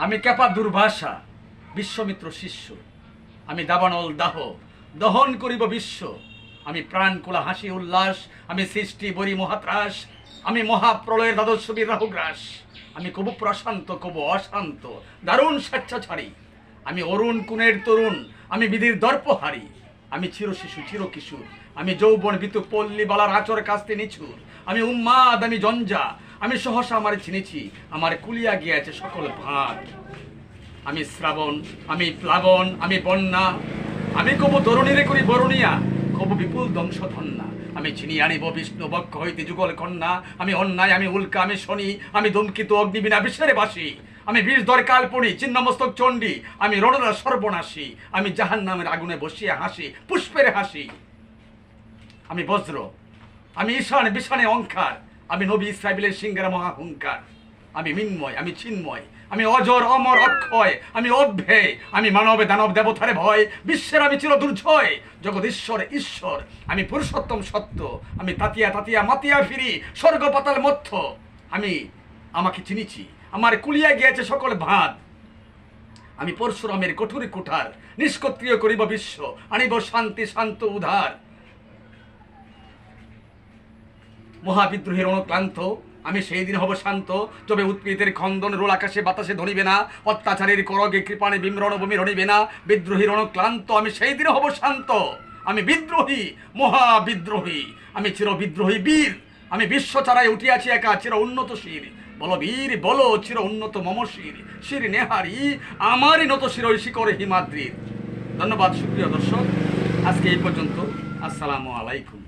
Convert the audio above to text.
আমি ক্যাপা দুর্ভাষা বিশ্বমিত্র শিষ্য, আমি দাবানল দাহ দহন করিব বিশ্ব, আমি প্রাণ কোলা হাসি উল্লাস, আমি সৃষ্টি বরি মহাত্রাস, আমি মহাপ্রলয়ের দ্বাদশ বীর রাহুগ্রাস, আমি কবু প্রশান্ত কবু অশান্ত দারুণ স্বেচ্ছাচারী, আমি অরুণ কুণের তরুণ, আমি বিধির দর্পহারী, আমি চির শিশু চির কিশোর, আমি যৌবন বিতু পল্লী বালার আচর কাস্তে নিছুর, আমি উন্মাদ আমি জঞ্জা, আমি সহসা আমার চিনেছি, আমার কুলিয়া গিয়াছে সকল ভাগ, আমি শ্রাবণ আমি প্লাবন আমি বন্যা, আমি কবু তরুণীরে করি বরুণিয়া, কবু বিপুল দংশধন্যা, আমি চিনি আনিব বিষ্ণু বক্ষ হইতে যুগল কন্যা, আমি অন্যায় আমি উল্কা আমি শনি, আমি ধূমকিত অগ্নিবীণা বিশ্বের বাসী, আমি বিষ দর কাল্পনি চিহ্নমস্তক চণ্ডী, আমি রণরা সর্বনাশী, আমি জাহান নামের আগুনে বসিয়া হাসি পুষ্পের হাসি, আমি বজ্র আমি ঈশান বিশানে অঙ্কার, আমি নবী ইসরাইলের সিংহের মহাহুঙ্কার, আমি মিন্ময় আমি চিন্ময়, আমি অজর অমর অক্ষয়, আমি অভ্যয়, আমি মানব দানব দেবতারে ভয়, বিশ্বের আমি চির দুর্জয়, জগৎ ঈশ্বর ঈশ্বর, আমি পুরুষোত্তম সত্য, আমি তাতিয়া তাতিয়া মাতিয়া ফিরি স্বর্গ পাতাল মধ্য, আমি আমাকে চিনিছি আমার কুলিয়া গিয়েছে সকল ভাত, আমি পরশুরামের কঠোর কুঠার, নিষ্কত্রিয় করিব বিশ্ব, আনিব শান্তি শান্ত উধার, মহাবিদ্রোহীর অনুক্লান্ত, আমি সেই দিন হব শান্ত, তবে উৎপীড়িতের খন্দন রোল আকাশে বাতাসে ধরিবে না, অত্যাচারের করগে কৃপাণে বিম্রণ ভূমি রণিবে না, বিদ্রোহীর অনুক্লান্ত, আমি সেই দিন হব শান্ত, আমি বিদ্রোহী মহাবিদ্রোহী, আমি চির বিদ্রোহী বীর, আমি বিশ্ব চারায় উঠিয়াছি একা চির উন্নত শির, বলো বীর বলো চির উন্নত মম শির, শির নেহারি আমারই নত শিরই শিকরে হিমাদ্রির। ধন্যবাদ সুপ্রিয় দর্শক, আজকে এই পর্যন্ত। আসসালামু আলাইকুম।